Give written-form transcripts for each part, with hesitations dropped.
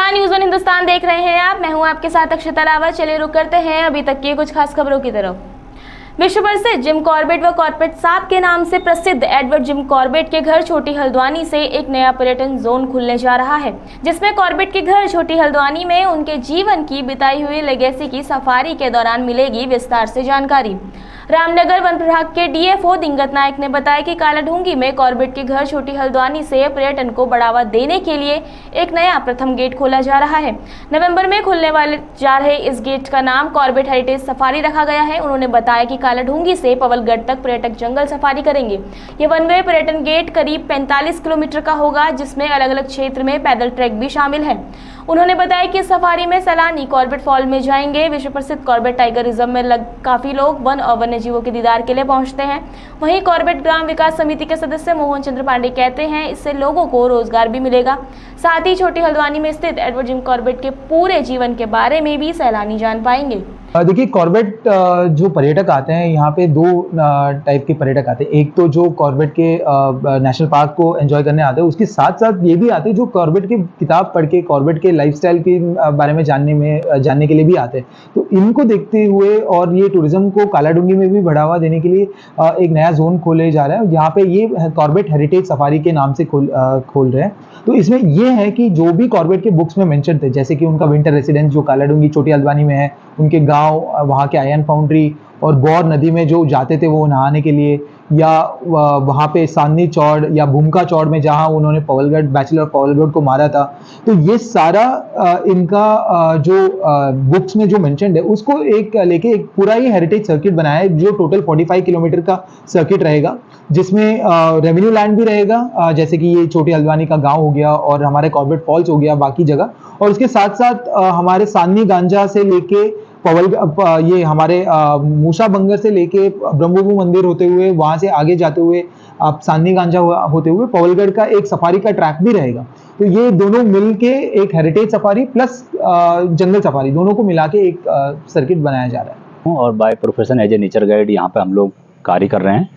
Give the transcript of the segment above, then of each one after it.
नमस्कार, news one Hindustan देख रहे हैं आप। मैं हूं आपके साथ अक्षता रावत। चलिए रुक करते हैं अभी तक की कुछ खास खबरों की तरफ। विश्व प्रसिद्ध जिम कॉर्बेट व कॉर्बेट साहब के नाम से प्रसिद्ध एडवर्ड जिम कॉर्बेट के घर छोटी हल्द्वानी से एक नया पर्यटन जोन खुलने जा रहा है, जिसमें कॉर्बेट के घर छोटी हल्द्वानी में उनके जीवन की बिताई हुई लेगेसी की सफारी के दौरान मिलेगी विस्तार से जानकारी। रामनगर वन विभाग के डीएफओ दिंगत नायक ने बताया कि कालाढूंगी में कॉर्बेट के घर छोटी हल्द्वानी से पर्यटन को बढ़ावा देने के लिए एक नया प्रथम गेट खोला जा रहा है। नवंबर में खुलने वाले जा रहे इस गेट का नाम कॉर्बेट हेरिटेज सफारी रखा गया है। उन्होंने बताया कि कालाढूंगी से पवलगढ़ तक पर्यटक जंगल सफारी करेंगे। ये वन वे पर्यटन गेट करीब 45 किलोमीटर का होगा, जिसमें अलग अलग क्षेत्र में पैदल ट्रैक भी शामिल है। उन्होंने बताया कि इस सफारी में सैलानी कॉर्बेट फॉल में जाएंगे। विश्व प्रसिद्ध कॉर्बेट टाइगर रिजर्व में काफी लोग वन और वन्य जीवों के दीदार के लिए पहुंचते हैं। वहीं कॉर्बेट ग्राम विकास समिति के सदस्य मोहन चंद्र पांडे कहते हैं, इससे लोगों को रोजगार भी मिलेगा। साथ ही छोटी हल्द्वानी में स्थित एडवर्ड जिम कॉर्बेट के पूरे जीवन के बारे में भी सैलानी जान पाएंगे। देखिए, कॉर्बेट जो पर्यटक आते हैं यहाँ पे दो टाइप के पर्यटक आते हैं। एक तो जो कॉर्बेट के नेशनल पार्क को एंजॉय करने आते हैं, उसके साथ साथ ये भी आते हैं जो कॉर्बेट की किताब पढ़ के कॉर्बेट के लाइफस्टाइल के बारे में जानने के लिए भी आते हैं। तो इनको देखते हुए और ये टूरिज्म को कालाढूंगी में भी बढ़ावा देने के लिए एक नया जोन खोले जा रहा है। यहाँ पे ये कॉर्बेट हेरिटेज सफारी के नाम से खोल रहे हैं। तो इसमें ये है कि जो भी कॉर्बेट के बुक्स में मेंशन थे, जैसे कि उनका विंटर रेसिडेंस जो कालाढूंगी छोटी हल्द्वानी में है, उनके गांव, वहाँ के आयरन फाउंड्री और गौर नदी में जो जाते थे वो नहाने के लिए, या वहाँ पे सांदनी चौड़ या भूमका चौड़ में जहाँ उन्होंने पवलगढ़ बैचलर पवलगढ़ को मारा था, तो ये सारा इनका जो बुक्स में जो मेंशन्ड है उसको एक लेके एक पूरा ही हेरिटेज सर्किट बनाया है, जो टोटल 45 किलोमीटर का सर्किट रहेगा, जिसमें रेवेन्यू लैंड भी रहेगा, जैसे कि ये छोटी हल्द्वानी का गांव हो गया और हमारे कॉर्बेट फॉल्स हो गया, बाकी जगह। और उसके साथ साथ हमारे सांदनी गांजा से लेके ये हमारे मूसा बंगर से लेके ब्रह्मबू मंदिर होते हुए वहां से आगे जाते हुए आप सांदनी गांजा होते हुए पवलगढ़ का एक सफारी का ट्रैक भी रहेगा। तो ये दोनों मिलके एक हेरिटेज सफारी प्लस जंगल सफारी दोनों को मिला के एक सर्किट बनाया जा रहा है। और by profession as a nature guide यहाँ पे हम लोग कार्य कर रहे हैं।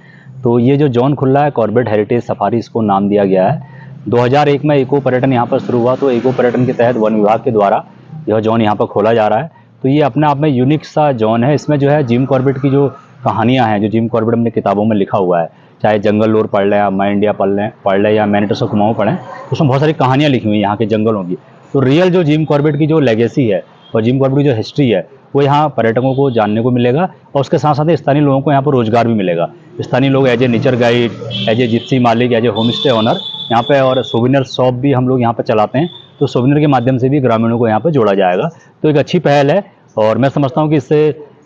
तो ये जो जोन खुला है कॉर्बेट हेरिटेज सफारी, इसको नाम दिया गया है। 2001 में इको पर्यटन यहाँ पर शुरू हुआ, तो इको पर्यटन के तहत वन विभाग के द्वारा यह जोन यहाँ पर खोला जा रहा है। तो ये अपने आप में यूनिक सा जोन है। इसमें जो है जिम कॉर्बेट की जो कहानियाँ हैं, जो जिम कॉर्बेट अपने किताबों में लिखा हुआ है, चाहे जंगल लॉर पढ़ लें या माई इंडिया पढ़ लें या मैनिटोस ऑफ कुमाऊं पढ़ें, उसमें बहुत सारी कहानियाँ लिखी हुई हैं यहाँ के जंगलों की। तो रियल जो जिम कॉर्बेट की जो लेगेसी है और जिम कॉर्बेट की जो हिस्ट्री है वो यहाँ पर्यटकों को जानने को मिलेगा। और उसके साथ साथ स्थानीय लोगों को यहाँ पर रोजगार भी मिलेगा। स्थानीय लोग as a nature guide, as a gypsy मालिक, as a home stay owner यहाँ पे, और सोविनियर शॉप भी हम लोग यहाँ पर चलाते हैं। तो सोविनियर के माध्यम से भी ग्रामीणों को यहाँ पर जोड़ा जाएगा। तो एक अच्छी पहल है और मैं समझता हूँ कि इससे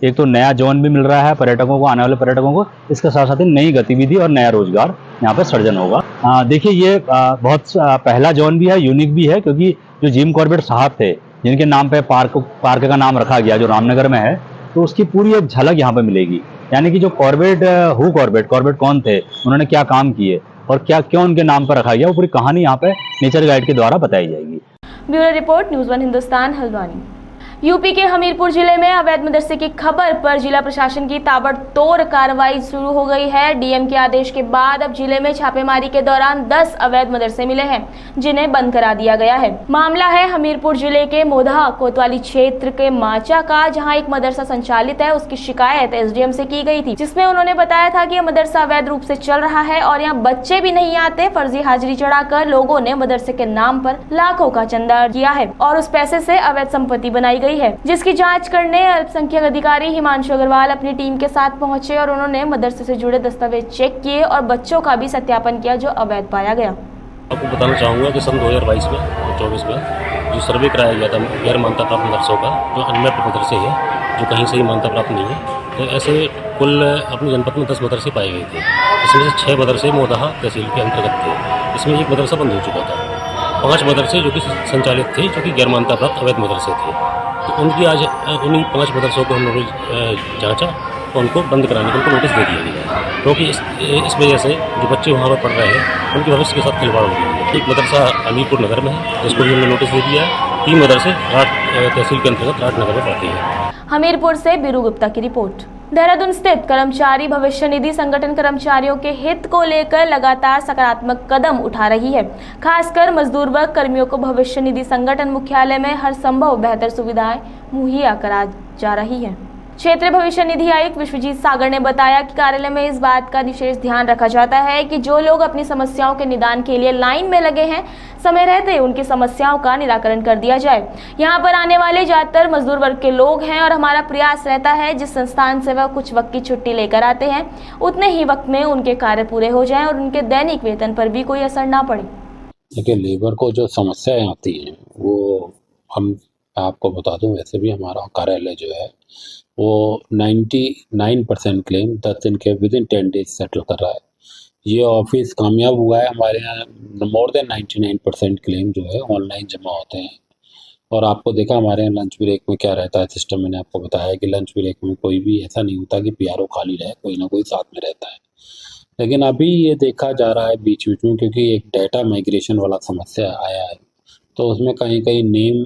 एक तो नया जोन भी मिल रहा है पर्यटकों को, आने वाले पर्यटकों को। इसके साथ साथ नई गतिविधि और नया रोजगार यहाँ पे सृजन होगा। देखिए, ये बहुत पहला जोन भी है, यूनिक भी है, क्योंकि जो जिम कॉर्बेट साहब थे जिनके नाम पे पार्क का नाम रखा गया, जो रामनगर में है, तो उसकी पूरी एक झलक यहाँ पे मिलेगी। यानी कि जो कॉर्बेट कौन थे, उन्होंने क्या काम किए और क्यों उनके नाम पर रखा गया, वो पूरी कहानी यहाँ पे नेचर गाइड के द्वारा बताई जाएगी। Bureau report, news one Hindustan, Haldwani. UP के हमीरपुर जिले में अवैध मदरसे की खबर पर जिला प्रशासन की ताबड़तोड़ कार्रवाई शुरू हो गई है। डीएम के आदेश के बाद अब जिले में छापेमारी के दौरान 10 अवैध मदरसे मिले हैं, जिन्हें बंद करा दिया गया है। मामला है हमीरपुर जिले के मोधा कोतवाली क्षेत्र के माचा का, जहां एक मदरसा संचालित है। उसकी शिकायत एसडीएम से की गई थी, जिसमें उन्होंने बताया था कि यह मदरसा अवैध रूप से चल रहा है और यहाँ बच्चे भी नहीं आते। फर्जी हाजिरी चढ़ाकर लोगों ने मदरसे के नाम पर लाखों का चंदा किया है और उस पैसे से अवैध संपत्ति बनाई गई है, जिसकी जांच करने अल्पसंख्यक अधिकारी हिमांशु अग्रवाल अपनी टीम के साथ पहुंचे और उन्होंने मदरसे से जुड़े दस्तावेज चेक किए और बच्चों का भी सत्यापन किया, जो अवैध पाया गया। आपको बताना चाहूँगा कि सन 2022 में और 24 में जो सर्वे कराया गया था गैर मान्यता प्राप्त मदरसों का, जो अनमैप्ड मदरसे हैं, जो कहीं से ही मान्यता प्राप्त नहीं है, तो ऐसे कुल अपने जनपद में 10 मदरसे पाए गए थे। इसमें से 6 मदरसे मोदाहा तहसील के अंतर्गत थे। इसमें एक मदरसा बंद हो चुका था। 5 मदरसे जो कि संचालित थे, जो कि गैर मान्यता प्राप्त अवैध मदरसे थे। तो उनकी आज उन्हीं 5 मदरसों को हम लोगों ने जाँचा तो उनको बंद कराने का उनको नोटिस दे दिया गया, क्योंकि इस वजह से जो बच्चे वहाँ पर पढ़ रहे हैं उनके भविष्य के साथ खिलवाड़ हो रही है। एक मदरसा हमीरपुर नगर में है, जिसको भी हमने नोटिस दे दिया है। 3 मदरसे राठ तहसील के अंतर्गत राठ नगर में पढ़ते हैं। हमीरपुर से बीरू गुप्ता की रिपोर्ट। देहरादून स्थित कर्मचारी भविष्य निधि संगठन कर्मचारियों के हित को लेकर लगातार सकारात्मक कदम उठा रही है। खासकर मजदूर वर्ग कर्मियों को भविष्य निधि संगठन मुख्यालय में हर संभव बेहतर सुविधाएं मुहैया करा जा रही है। क्षेत्रीय भविष्य निधि आयुक्त विश्वजीत सागर ने बताया कि कार्यालय में इस बात का विशेष ध्यान रखा जाता है कि जो लोग अपनी समस्याओं के निदान के लिए लाइन में लगे हैं, समय रहते उनकी समस्याओं का निराकरण कर दिया जाए। यहाँ पर आने वाले ज्यादातर मजदूर वर्ग के लोग हैं और हमारा प्रयास रहता है जिस संस्थान से वह कुछ वक्त की छुट्टी लेकर आते हैं उतने ही वक्त में उनके कार्य पूरे हो जाएं और उनके दैनिक वेतन पर भी कोई असर ना पड़े। देखिए, लेबर को जो समस्याएं आती हैं वो हम आपको बता दूं, वैसे भी हमारा कार्यालय जो है वो 99% क्लेम 10 दिन के विद इन 10 डेज सेटल कर रहा है। ये ऑफिस कामयाब हुआ है। हमारे यहाँ मोर देन 99% क्लेम जो है ऑनलाइन जमा होते हैं। और आपको देखा हमारे यहाँ लंच ब्रेक में क्या रहता है सिस्टम, मैंने आपको बताया कि लंच ब्रेक में कोई भी ऐसा नहीं होता कि पीआरओ खाली रहे, कोई ना कोई साथ में रहता है। लेकिन अभी ये देखा जा रहा है बीच बीच में, क्योंकि एक डाटा माइग्रेशन वाला समस्या आया है, तो उसमें कहीं कहीं नेम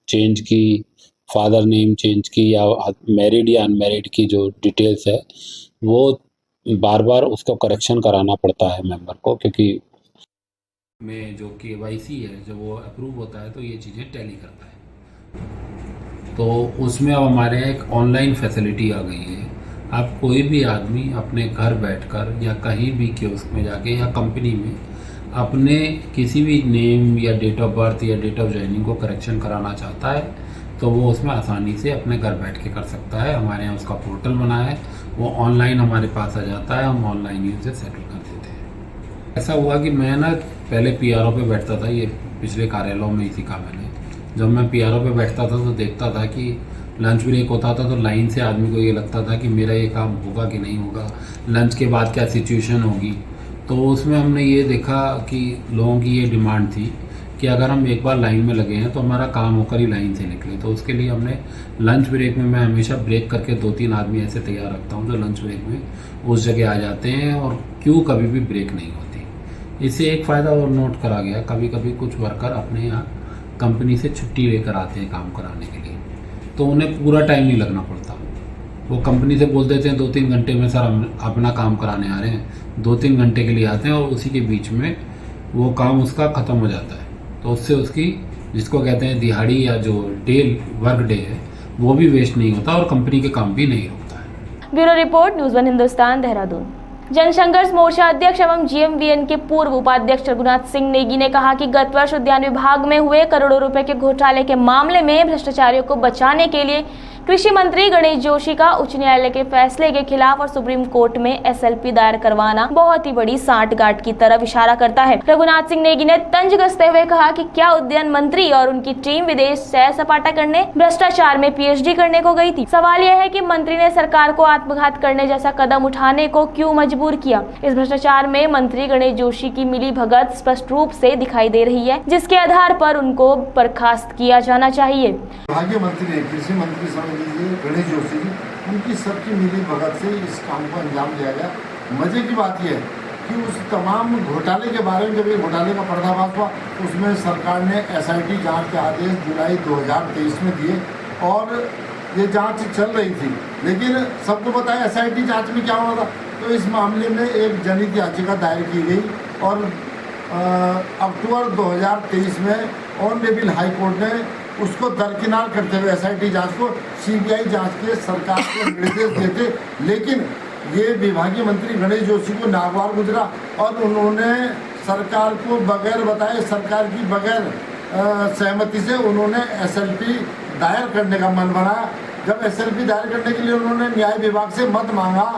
चेंज की, फादर नेम चेंज की या मैरिड या अनमैरिड की जो डिटेल्स है वो बार बार उसको करेक्शन कराना पड़ता है मेंबर को, क्योंकि में जो KYC है जब वो अप्रूव होता है तो ये चीज़ें टैली करता है। तो उसमें अब हमारे यहाँ एक ऑनलाइन फैसिलिटी आ गई है। अब कोई भी आदमी अपने घर बैठकर या कहीं भी कियोस्क में जाके या कंपनी में अपने किसी भी नेम या डेट ऑफ बर्थ या डेट ऑफ ज्वाइनिंग को करेक्शन कराना चाहता है तो वो उसमें आसानी से अपने घर बैठ के कर सकता है। हमारे यहाँ उसका पोर्टल बना है, वो ऑनलाइन हमारे पास आ जाता है, हम ऑनलाइन ही उसे सेटल कर देते हैं। ऐसा हुआ कि मैं ना पहले पीआरओ पे बैठता था, ये पिछले कार्यालयों में ही सीखा मैंने। जब मैं पीआरओ पे बैठता था तो देखता था कि लंच ब्रेक होता था तो लाइन से आदमी को ये लगता था कि मेरा ये काम होगा कि नहीं होगा, लंच के बाद क्या सिचुएशन होगी। तो उसमें हमने ये देखा कि लोगों की ये डिमांड थी कि अगर हम एक बार लाइन में लगे हैं तो हमारा काम होकर ही लाइन से निकले। तो उसके लिए हमने लंच ब्रेक में मैं हमेशा ब्रेक करके 2-3 आदमी ऐसे तैयार रखता हूं जो लंच ब्रेक में उस जगह आ जाते हैं और क्यों कभी भी ब्रेक नहीं होती। इससे एक फ़ायदा और नोट करा गया, कभी कभी कुछ वर्कर अपने यहाँ कंपनी से छुट्टी लेकर आते हैं काम कराने के लिए, तो उन्हें पूरा टाइम नहीं लगना पड़ता। वो कंपनी से बोल देते हैं 2-3 घंटे में सर हम अपना काम कराने आ रहे हैं, 2-3 घंटे के लिए आते हैं और उसी के बीच में वो काम उसका ख़त्म हो जाता है। तो उससे उसकी जिसको कहते हैं दिहाड़ी या जो वर्क डे है वो भी वेस्ट नहीं होता और कंपनी के काम भी नहीं रुकता है। Bureau report, news 1 Hindustan, Dehradun. Jansangharsh Morcha अध्यक्ष एवं GMVN के पूर्व उपाध्यक्ष रघुनाथ सिंह नेगी ने कहा कि गत वर्ष उद्यान विभाग में हुए करोड़ों रुपए के घोटाले के मामले में भ्रष्टाचारियों को बचाने के लिए कृषि मंत्री गणेश जोशी का उच्च न्यायालय के फैसले के खिलाफ और सुप्रीम कोर्ट में SLP दायर करवाना बहुत ही बड़ी सांठगांठ की तरफ इशारा करता है। रघुनाथ सिंह नेगी ने तंज कसते हुए कहा कि क्या उद्यान मंत्री और उनकी टीम विदेश सैर सपाटा करने, भ्रष्टाचार में PhD करने को गई थी। सवाल यह है कि मंत्री ने सरकार को आत्मघात करने जैसा कदम उठाने को क्यों मजबूर किया। इस भ्रष्टाचार में मंत्री गणेश जोशी की मिली भगत स्पष्ट रूप से दिखाई दे रही है, जिसके आधार पर उनको बर्खास्त किया जाना चाहिए। विभागीय मंत्री, कृषि मंत्री समझ लीजिए गणेश जोशी जी, उनकी सबकी मिली भगत से इस काम को अंजाम दिया गया। मजे की बात यह है कि उस तमाम घोटाले के बारे में जब ये घोटाले का पर्दाफाश हुआ उसमें सरकार ने SIT जांच के आदेश जुलाई 2023 में दिए और ये जांच चल रही थी। लेकिन सबको पता है SIT जांच में क्या होना था। तो इस मामले में एक जनहित याचिका दायर की गई और अक्टूबर 2023 में ऑनरेबल हाई कोर्ट ने उसको दरकिनार करते हुए SIT जांच को CBI जांच के सरकार को निर्देश देते। लेकिन ये विभागीय मंत्री गणेश जोशी को नागवार गुजरा और उन्होंने सरकार को बगैर बताए, सरकार की बगैर सहमति से उन्होंने SLP दायर करने का मन बनाया। जब SLP दायर करने के लिए उन्होंने न्याय विभाग से मत मांगा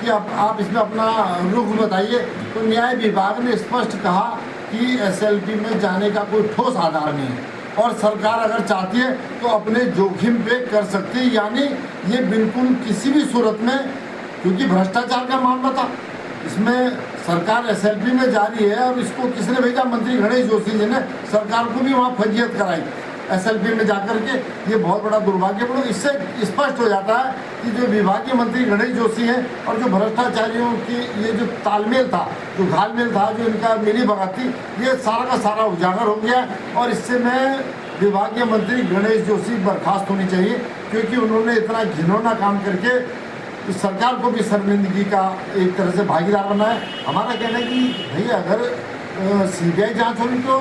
कि आप इसमें अपना रुख बताइए, तो न्याय विभाग ने स्पष्ट कहा कि SLP में जाने का कोई ठोस आधार नहीं है और सरकार अगर चाहती है तो अपने जोखिम पे कर सकती है। यानी ये बिल्कुल किसी भी सूरत में, क्योंकि भ्रष्टाचार का मामला था, इसमें सरकार SLP में जा रही है और इसको किसने भेजा? मंत्री गणेश जोशी जी ने सरकार को भी वहाँ फजीयत कराई SLP में जाकर के। ये बहुत बड़ा दुर्भाग्यपूर्ण, इससे स्पष्ट हो जाता है कि जो विभागीय मंत्री गणेश जोशी हैं और जो भ्रष्टाचारियों की ये जो तालमेल था, जो घालमेल था, जो इनका मिली भगत थी, ये सारा का सारा उजागर हो गया। और इससे मैं विभागीय मंत्री गणेश जोशी बर्खास्त होनी चाहिए, क्योंकि उन्होंने इतना घिनौना काम करके कि सरकार को भी शर्मिंदगी का एक तरह से भागीदार बनाए। हमारा कहना है कि भाई अगर CBI जांच होगी तो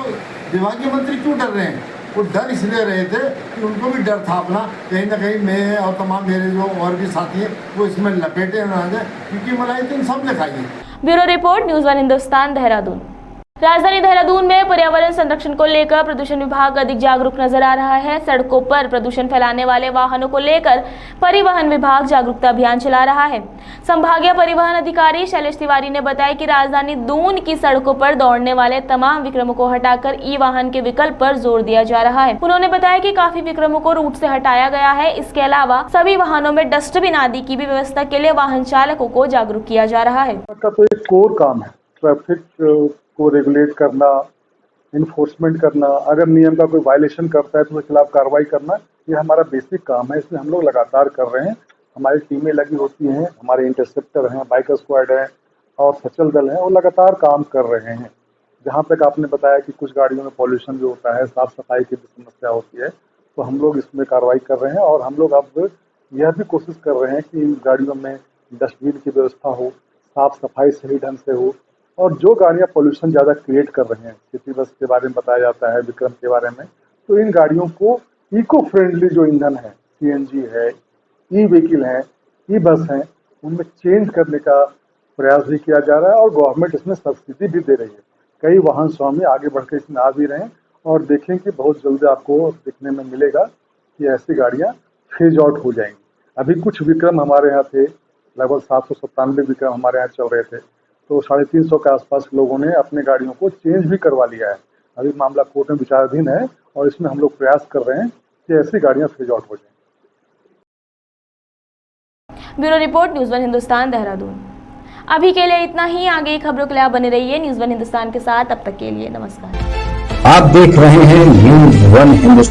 विभागीय मंत्री क्यों डर रहे हैं? वो डर इसलिए रहे थे कि उनको भी डर था अपना, कहीं ना कहीं मैं और तमाम मेरे जो और भी साथी हैं वो इसमें लपेटे ना आ जाए, क्योंकि मलाई तो इन सब ने खाई है। Bureau report, news one Hindustan, Dehradun. राजधानी देहरादून में पर्यावरण संरक्षण को लेकर प्रदूषण विभाग अधिक जागरूक नजर आ रहा है। सड़कों पर प्रदूषण फैलाने वाले वाहनों को लेकर परिवहन विभाग जागरूकता अभियान चला रहा है। संभागीय परिवहन अधिकारी शैलेश तिवारी ने बताया कि राजधानी दून की सड़कों पर दौड़ने वाले तमाम विक्रमों को हटाकर ई वाहन के विकल्प पर जोर दिया जा रहा है। उन्होंने बताया कि काफी विक्रमों को रूट से हटाया गया है। इसके अलावा सभी वाहनों में डस्टबिन आदि की भी व्यवस्था के लिए वाहन चालकों को जागरूक किया जा रहा है। का तो एक कोर काम है, ट्रैफिक को रेगुलेट करना, इन्फोर्समेंट करना, अगर नियम का कोई वायलेशन करता है तो उसके खिलाफ कार्रवाई करना, ये हमारा बेसिक काम है। इसमें हम लोग लगातार कर रहे हैं। हमारी टीमें लगी होती हैं, हमारे इंटरसेप्टर हैं, बाइकर स्क्वाड है और सचल दल हैं, वो लगातार काम कर रहे हैं। जहाँ तक आपने बताया कि कुछ गाड़ियों में पॉल्यूशन जो होता है, साफ सफाई की भी समस्या होती है, तो हम लोग इसमें कार्रवाई कर रहे हैं। और हम लोग अब यह भी कोशिश कर रहे हैं कि इन गाड़ियों में डस्टबिन की व्यवस्था हो, साफ सफाई सही ढंग से हो। और जो गाड़ियां पोल्यूशन ज़्यादा क्रिएट कर रहे हैं, सिटी बस के बारे में बताया जाता है, विक्रम के बारे में, तो इन गाड़ियों को इको फ्रेंडली जो ईंधन है, CNG है, ई व्हीकल है, ई बस हैं, उनमें चेंज करने का प्रयास भी किया जा रहा है और गवर्नमेंट इसमें सब्सिडी भी दे रही है। कई वाहन स्वामी आगे बढ़कर इसमें आ भी रहे हैं और देखें कि बहुत जल्दी आपको देखने में मिलेगा कि ऐसी गाड़ियाँ फेज आउट हो जाएंगी। अभी कुछ विक्रम हमारे यहाँ थे, लगभग 797 विक्रम हमारे यहाँ चल रहे थे, तो 350 के आसपास लोगों ने अपने गाड़ियों को चेंज भी करवा लिया है। अभी मामला कोर्ट में विचाराधीन है और इसमें हम लोग प्रयास कर रहे हैं कि ऐसी गाड़ियां फेज आउट हो जाएं। Bureau report, news one Hindustan, Dehradun. अभी के लिए इतना ही। आगे की खबरों के लिए आप बने रहिए न्यूज़ वन हिंदुस्तान के साथ। अब तक के लिए नमस्कार। आप देख रहे हैं न्यूज़ वन हिंदुस्तान।